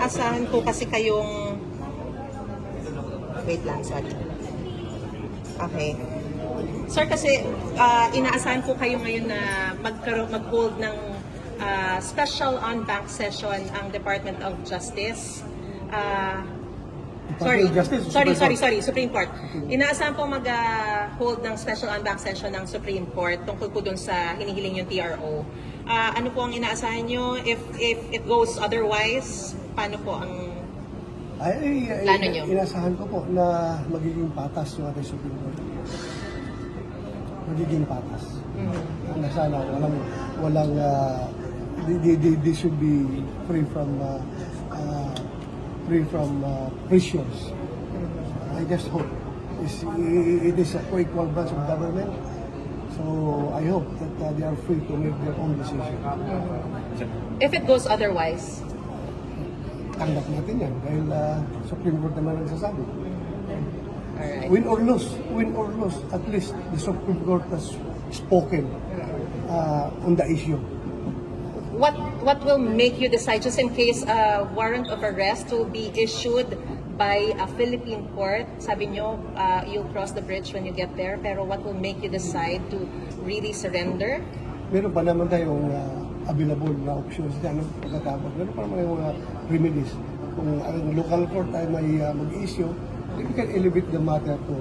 inaasahan ko kasi kayong... Wait lang, sorry. Okay. Sir, kasi inaasahan ko kayo ngayon na mag-hold ng special on-bank session ang Department of Justice. Sorry, Supreme Court. Inaasahan po mag-hold ng special on-bank session ng Supreme Court tungkol po dun sa hinihiling yung TRO. Ano po ang inaasahan nyo? If it goes otherwise, paano po ang plano nyo? Inaasahan ko po na magiging patas yung ating Supreme Court. Magiging patas. Na sana walang they should be free from prisons. I just hope it is a co-equal branch of government. So I hope that they are free to make their own decision. If it goes otherwise? Tanggap natin yan dahil Supreme Court naman ang nagsasabi. Alright. Win or lose, at least the Supreme Court has spoken on the issue. What will make you decide, just in case a warrant of arrest will be issued by a Philippine court? Sabi nyo, you'll cross the bridge when you get there, pero what will make you decide to really surrender? Meron pa naman tayong available na options dyan pagkatapos. Meron pa naman yung mga remedies. Kung ang local court ay may mag-issue, we can elevate the matter to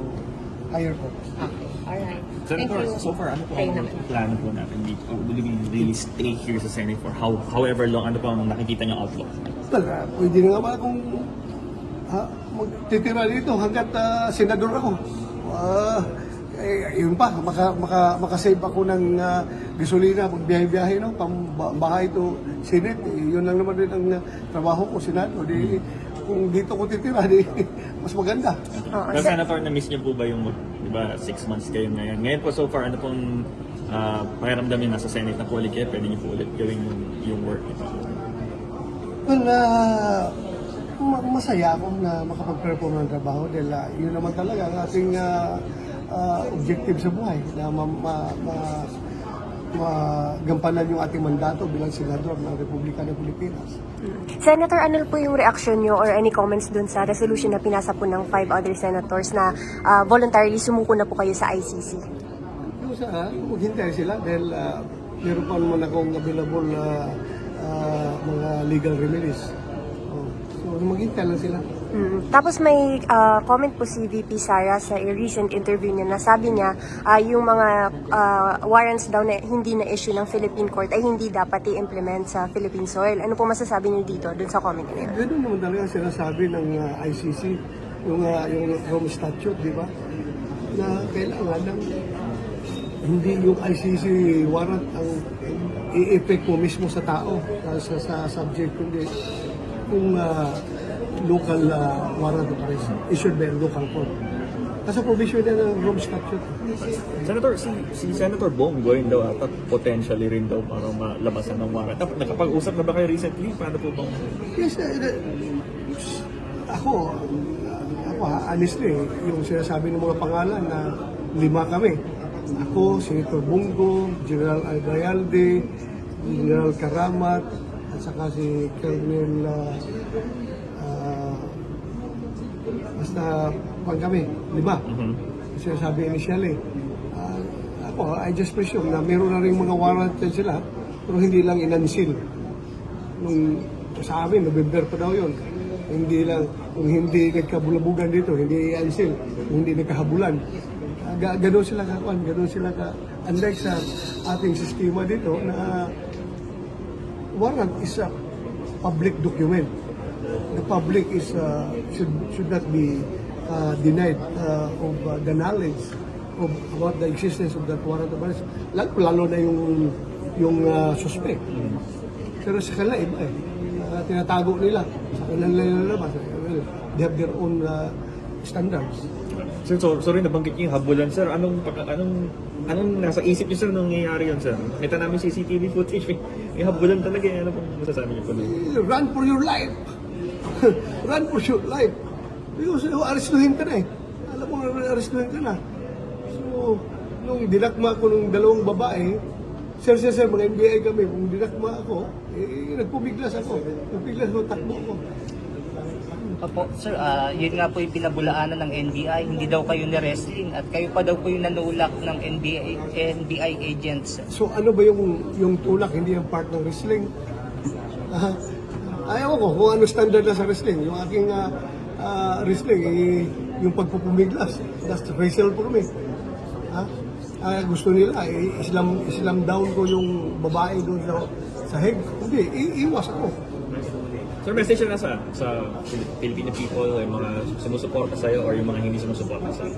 higher courts. Okay, alright. Thank Senator, you. so far, ano po Kayo ang naman. plano po natin dito? Will we really stay here sa Senate for however long? Ano po ang nakikita niyong outlook? Well, pwede na nga ba kung magtitira dito hanggat senador ako. Yun pa, makasave ako ng gasolina pag biyahe-biyahe, no? Pambahay to Senate. Yun lang naman din ang trabaho ko, Senado. Di, kung dito ko titira, di, mas maganda. Pero Senator, na-miss niyo po ba yung, di ba, 6 months kayo ngayon? Ngayon po, so far, ano pong pakiramdam niyo nasa Senate na po ulit kayo? Pwede niyo po ulit gawin yung work ito? Well, masaya ako na makapag-perform ng trabaho dahil yun naman talaga ang ating objective sa buhay na magampanan yung ating mandato bilang senador ng Republika ng Pilipinas. Senator, ano po yung reaction nyo or any comments dun sa resolution na pinasa po ng 5 other senators na voluntarily sumuko na po kayo sa ICC? Yung maghintay sila dahil meron pa naman akong available na mga legal remedies. So maghintay lang sila. Tapos may comment po si VP Sara sa recent interview niya na sabi niya yung mga warrants daw na hindi na issue ng Philippine Court ay hindi dapat i-implement sa Philippine soil. Ano po masasabi niyo dito dun sa comment niya? Ganun naman talaga sinasabi ng ICC, yung Rome Statute, di ba? Na kailangan ng hindi yung ICC warrant ang i-effect mo mismo sa tao, sa subject, kundi kung local warrant of arrest issued by a local court. Kasi provision yan ng Rome Statute. Senator, si Senator Bong going daw ata potentially rin daw para malabasan ng warrant. Nakapag-usap na ba kayo recently? Paano po bang... Yes, ako honestly, yung sinasabi ng mga pangalan na 5 kami. Ako, Senator Bongo, General Albayalde, General Karamat, at saka si Colonel basta kami, 5. Sinasabi initially. Ako, I just presume na meron na rin mga warrant yan sila, pero hindi lang inansil. Nung sa amin, November pa daw yun. Hindi lang, kung hindi nagkabulabugan dito, hindi i-ansil, kung hindi nagkahabulan. Gano'n sila unlike sa ating sistema dito na warrant is a public document. The public is should not be denied of the knowledge of about the existence of that warrant of arrest. Lalo na yung suspect. Pero sa kanila iba tinatago nila. Sa kanila nilalabas. Well, they have their own standards. Sir, sorry, nabanggit niyo yung habulan, sir. Anong nasa isip niyo, sir, nung nangyayari yun, sir? Kita namin CCTV footage. May habulan talaga. Ano pong masasabi niyo po? Run for your life. Run for your life. Because arestuhin ka na eh. Alam mo, arestuhin ka na. So, nung dinakma ko ng 2 babae, sir, mga NBI kami, kung dinakma ako, nagpumiglas ako. Nagpumiglas ako, takbo ko. Opo, sir, yun nga po yung pinabulaanan ng NBI. Hindi daw kayo ni-wrestling at kayo pa daw po yung nanulak ng NBI agents. So ano ba yung tulak, hindi yung part ng wrestling? Ayaw ko kung ano standard na sa wrestling. Yung aking wrestling, yung pagpupumiglas, that's wrestle po kami. Gusto nila, islam down ko yung babae doon sa head. Hindi, iwas ako. Sir, message na sa Filipino people, yung mga sumusuporta sa'yo or yung mga hindi sumusuporta sa'yo?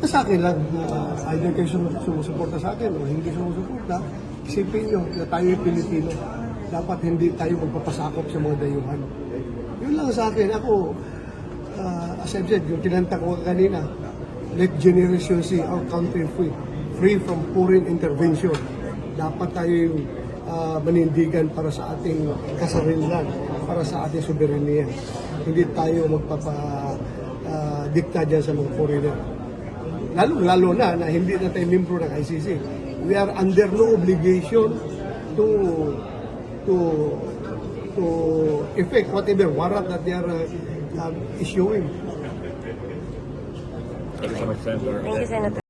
Sa akin lang, either kayo sumusuporta sa akin o hindi sumusuporta, isipin nyo na tayo yung Pilipino. Dapat hindi tayo magpapasakop sa mga dayuhan. Yun lang sa akin. Ako, as I've said, yung kinanta ko kanina, let generation see our country free from foreign intervention. Dapat tayo yung manindigan para sa ating kasarilan, para sa ating soberanya. Hindi tayo magpapa-dikta dyan sa mga foreigner. Lalo na hindi na tayo membro ng ICC. We are under no obligation to effect whatever warrant that they are issuing. Thank you so much, Senator. Thank you, Senator.